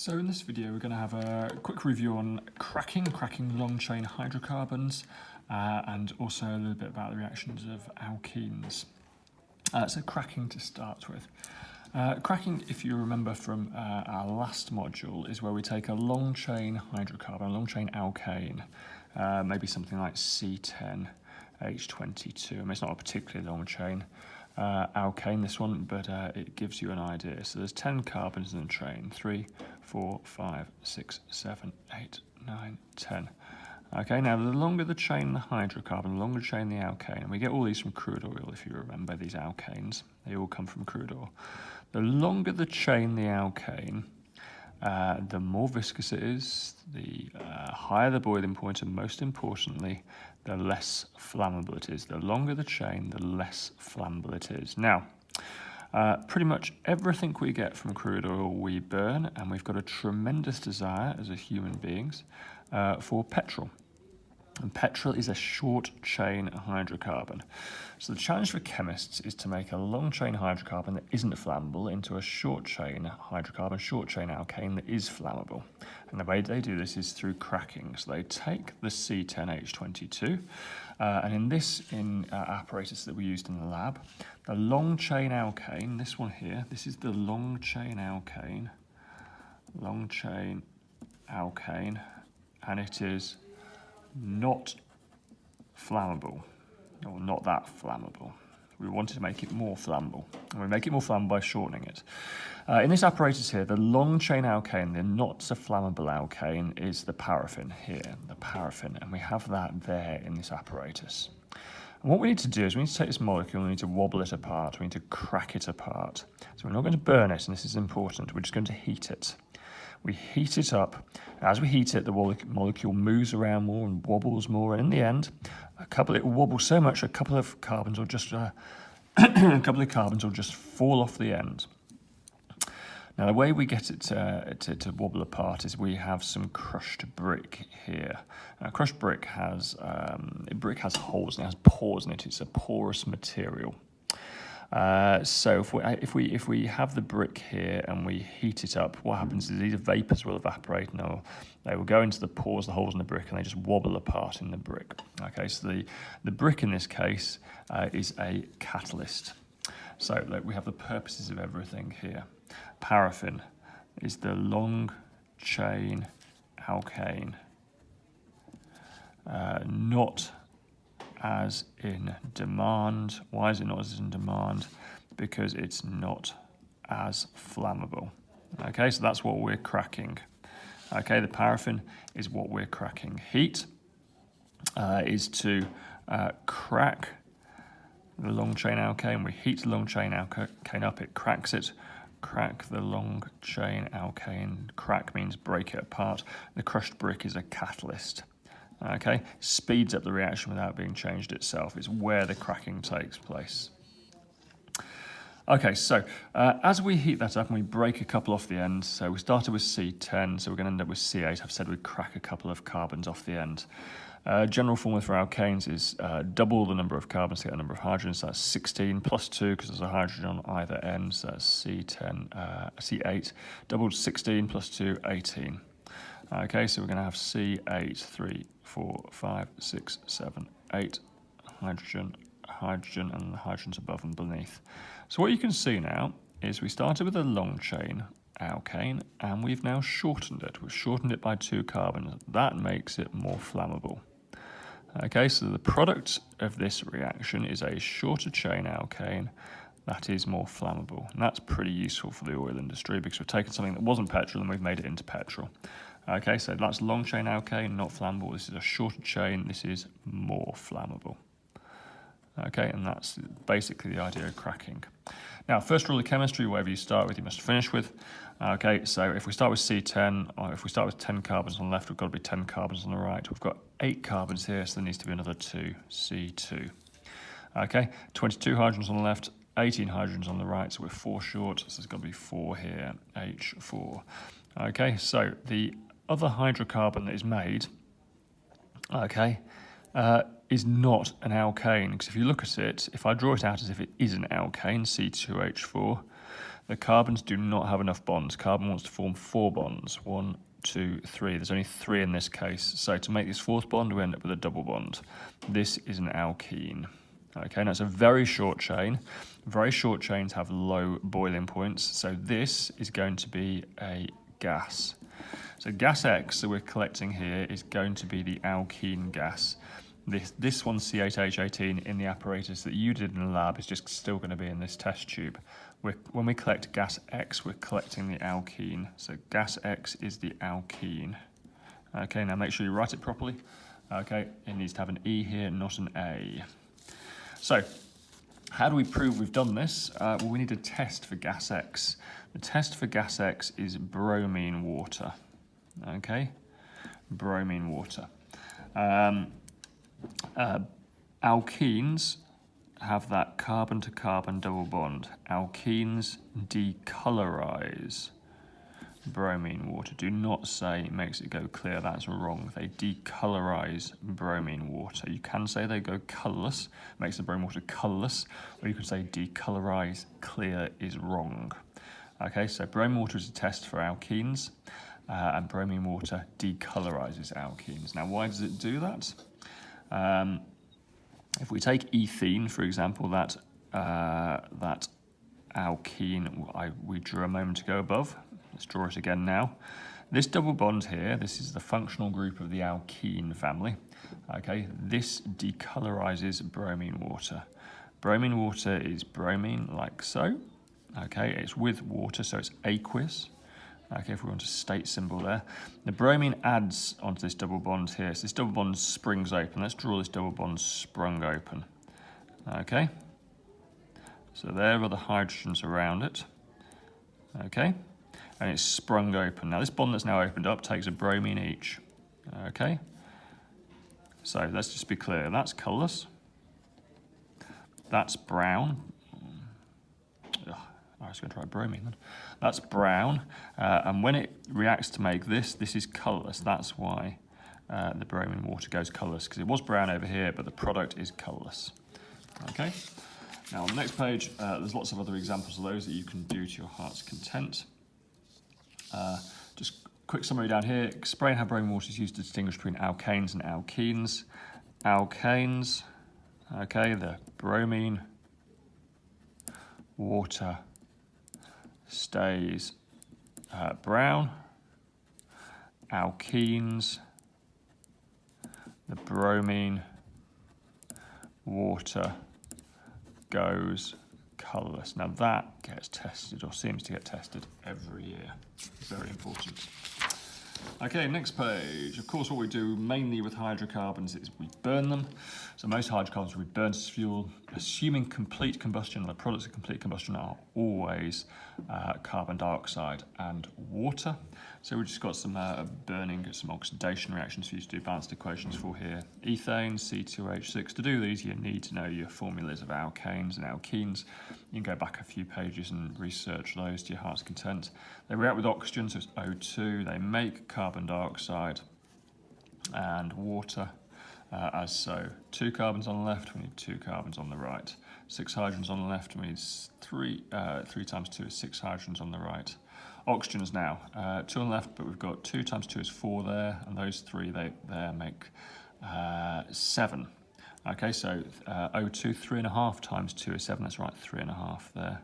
So in this video we're going to have a quick review on cracking long chain hydrocarbons and also a little bit about the reactions of alkenes. So cracking to start with. Cracking, if you remember from our last module, is where we take a long chain hydrocarbon, a long chain alkane, maybe something like C10H22. I mean, it's not a particularly long chain alkane, this one, but it gives you an idea. So there's 10 carbons in the chain, 3, 4, 5, 6, 7, 8, 9, 10. Okay, now the longer the chain the hydrocarbon, the longer the chain the alkane, and we get all these from crude oil, if you remember, these alkanes, they all come from crude oil. The longer the chain the alkane, the more viscous it is, the higher the boiling point, and most importantly, the less flammable it is. The longer the chain, the less flammable it is. Now, pretty much everything we get from crude oil we burn, and we've got a tremendous desire as a human beings for petrol. And petrol is a short chain hydrocarbon. So the challenge for chemists is to make a long chain hydrocarbon that isn't flammable into a short chain hydrocarbon, short chain alkane that is flammable. And the way they do this is through cracking. So they take the C10H22, and in this apparatus that we used in the lab, the long chain alkane, this one here, this is the long chain alkane, and it is not flammable, or not that flammable. We wanted to make it more flammable, and we make it more flammable by shortening it. In this apparatus here, the long chain alkane, the not so flammable alkane, is the paraffin here, the paraffin, and we have that there in this apparatus. And what we need to do is we need to take this molecule and we need to wobble it apart, we need to crack it apart. So we're not going to burn it, and this is important, we're just going to heat it. We heat it up. As we heat it, the molecule moves around more and wobbles more, and in the end, it will wobble so much a couple of carbons will just fall off the end. Now, the way we get it to wobble apart is we have some crushed brick here. Crushed brick has holes and it has pores in it. It's a porous material. So if we have the brick here and we heat it up, what happens is either vapors will evaporate or they will go into the pores, the holes in the brick, and they just wobble apart in the brick. Okay, so the brick in this case is a catalyst. So we have the purposes of everything here. Paraffin is the long chain alkane, not as in demand. Why is it not as in demand? Because it's not as flammable. Okay, so that's what we're cracking. Okay, the paraffin is what we're cracking. Heat is to crack the long chain alkane. We heat the long chain alkane up, it cracks it. Crack the long chain alkane. Crack means break it apart. The crushed brick is a catalyst. Okay, speeds up the reaction without being changed itself. It's where the cracking takes place. Okay, so as we heat that up and we break a couple off the end, so we started with C10, so we're going to end up with C8. I've said we'd crack a couple of carbons off the end. General formula for alkanes is double the number of carbons to get the number of hydrogens. So that's 16 plus 2 because there's a hydrogen on either end. So that's C8. Doubled 16 plus 2, 18. Okay, so we're going to have C8, 3, 4, 5, 6, 7, 8, hydrogen, and the hydrogens above and beneath. So what you can see now is we started with a long chain alkane, and we've now shortened it. We've shortened it by 2 carbons. That makes it more flammable. Okay, so the product of this reaction is a shorter chain alkane that is more flammable. And that's pretty useful for the oil industry because we've taken something that wasn't petrol and we've made it into petrol. Okay, so that's long chain alkane, not flammable. This is a shorter chain. This is more flammable. Okay, and that's basically the idea of cracking. Now, first rule of chemistry, whatever you start with, you must finish with. Okay, so if we start with C10, or if we start with 10 carbons on the left, we've got to be 10 carbons on the right. We've got 8 carbons here, so there needs to be another 2, C2. Okay, 22 hydrogens on the left, 18 hydrogens on the right, so we're 4 short, so there's got to be 4 here, H4. Okay, so the other hydrocarbon that is made, okay, is not an alkane, because if you look at it, if I draw it out as if it is an alkane, C2H4, The carbons do not have enough bonds. Carbon wants to form 4 bonds. 1, 2, 3. There's only 3 in this case. So to make this 4th bond, we end up with a double bond. This is an alkene. Okay, now it's a very short chain. Very short chains have low boiling points. So this is going to be a gas. So gas X that we're collecting here is going to be the alkene gas. This one, C8H18, in the apparatus that you did in the lab is just still going to be in this test tube. When we collect gas X, we're collecting the alkene. So gas X is the alkene. Okay, now make sure you write it properly. Okay, it needs to have an E here, not an A. So, how do we prove we've done this? Well, we need a test for gas X. The test for gas X is bromine water. Okay, bromine water. Alkenes have that carbon-to-carbon double bond. Alkenes decolorize bromine water. Do not say it makes it go clear, that's wrong. They decolorize bromine water. You can say they go colourless, makes the bromine water colourless, or you can say decolorize clear is wrong. Okay, so bromine water is a test for alkenes, and bromine water decolorizes alkenes. Now, why does it do that? If we take ethene, for example, that alkene we drew a moment ago above, let's draw it again now. This double bond here, this is the functional group of the alkene family. Okay, this decolorizes bromine water. Bromine water is bromine like so. Okay, it's with water, so it's aqueous. Okay, if we want a state symbol there. The bromine adds onto this double bond here. So this double bond springs open. Let's draw this double bond sprung open. Okay. So there are the hydrogens around it. Okay. And it's sprung open. Now this bond that's now opened up takes a bromine each. Okay. So let's just be clear. That's colourless. That's brown. I was going to try bromine then. That's brown, and when it reacts to make this is colourless. That's why the bromine water goes colourless, because it was brown over here, but the product is colourless. Okay. Now on the next page, there's lots of other examples of those that you can do to your heart's content. Just quick summary down here. Explain how bromine water is used to distinguish between alkanes and alkenes. Alkanes, okay, the bromine water stays brown. Alkenes, the bromine water goes colourless. Now that gets tested, or seems to get tested, every year. Very important. Okay, next page. Of course, what we do mainly with hydrocarbons is we burn them. So most hydrocarbons we burn as fuel, assuming complete combustion. The products of complete combustion are always carbon dioxide and water. So we've just got some burning, some oxidation reactions for you to do balanced equations for here. Ethane, C2H6. To do these, you need to know your formulas of alkanes and alkenes. You can go back a few pages and research those to your heart's content. They react with oxygen, so it's O2. They make carbon dioxide and water. As so, 2 carbons on the left, we need 2 carbons on the right. 6 hydrogens on the left, we need 3 times 2 is 6 hydrogens on the right. Oxygens now, 2 on the left, but we've got 2 times 2 is 4 there, and those 3 there make 7. Okay, so O2, 3.5 times 2 is 7, that's right, 3.5 there,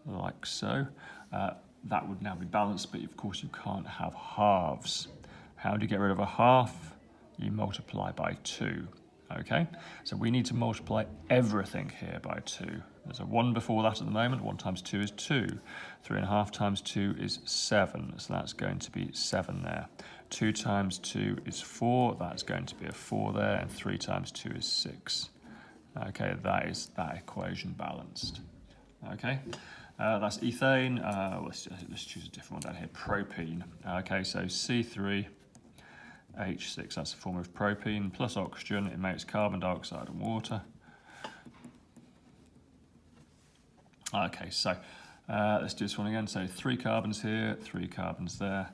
like so. That would now be balanced, but of course you can't have halves. How do you get rid of a half? You multiply by 2, okay? So we need to multiply everything here by 2. There's a 1 before that at the moment. 1 times 2 is 2. 3.5 times 2 is 7, so that's going to be 7 there. 2 times 2 is 4, that's going to be a 4 there, and 3 times 2 is 6. Okay, that is that equation balanced. Okay, that's ethane. Let's choose a different one down here, propene. Okay, so C3H6, that's a form of propene, plus oxygen, it makes carbon dioxide and water. Okay, so let's do this one again. So 3 carbons here, 3 carbons there.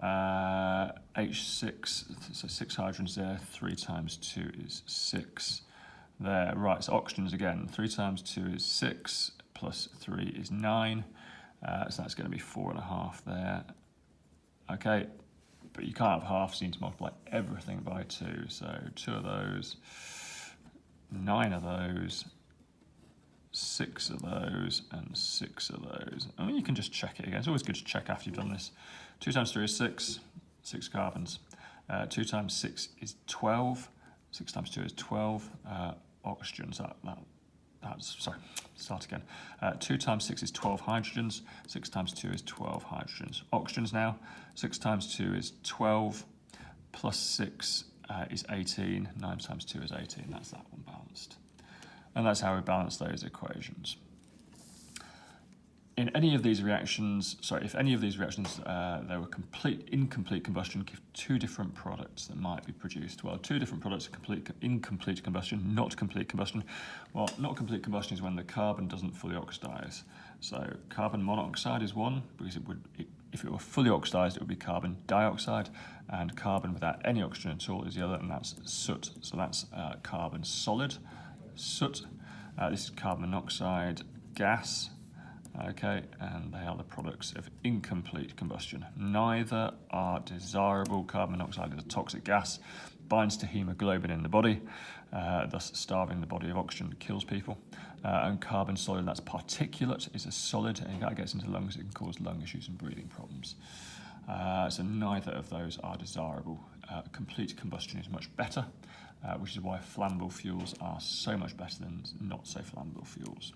H6, so 6 hydrogens there, 3 times 2 is 6 there. Right, so oxygens again, 3 times 2 is 6, plus 3 is 9. So that's going to be 4.5 there. Okay, but you can't have half, so you need to multiply everything by 2. So 2 of those, 9 of those, 6 of those, and 6 of those. I mean, you can just check it again. It's always good to check after you've done this. 2 times 3 is 6, 6 carbons. 2 times 6 is 12. 6 times 2 is 12 oxygens. Sorry, start again. 2 times 6 is 12 hydrogens. 6 times 2 is 12 hydrogens. Oxygens now. 6 times 2 is 12, plus 6 is 18. 9 times 2 is 18. That's that one balanced. And that's how we balance those equations. In any of these reactions, if any of these reactions they were incomplete combustion, give 2 different products that might be produced. Well, 2 different products are incomplete combustion, not complete combustion. Well, not complete combustion is when the carbon doesn't fully oxidize. So carbon monoxide is one, because if it were fully oxidized, it would be carbon dioxide, and carbon without any oxygen at all is the other, and that's soot. So that's carbon solid, soot. This is carbon monoxide gas. Okay, and they are the products of incomplete combustion. Neither are desirable. Carbon monoxide is a toxic gas, binds to hemoglobin in the body, thus starving the body of oxygen, kills people. And carbon solid, that's particulate, is a solid, and if that gets into the lungs, it can cause lung issues and breathing problems. So neither of those are desirable. Complete combustion is much better, which is why flammable fuels are so much better than not so flammable fuels.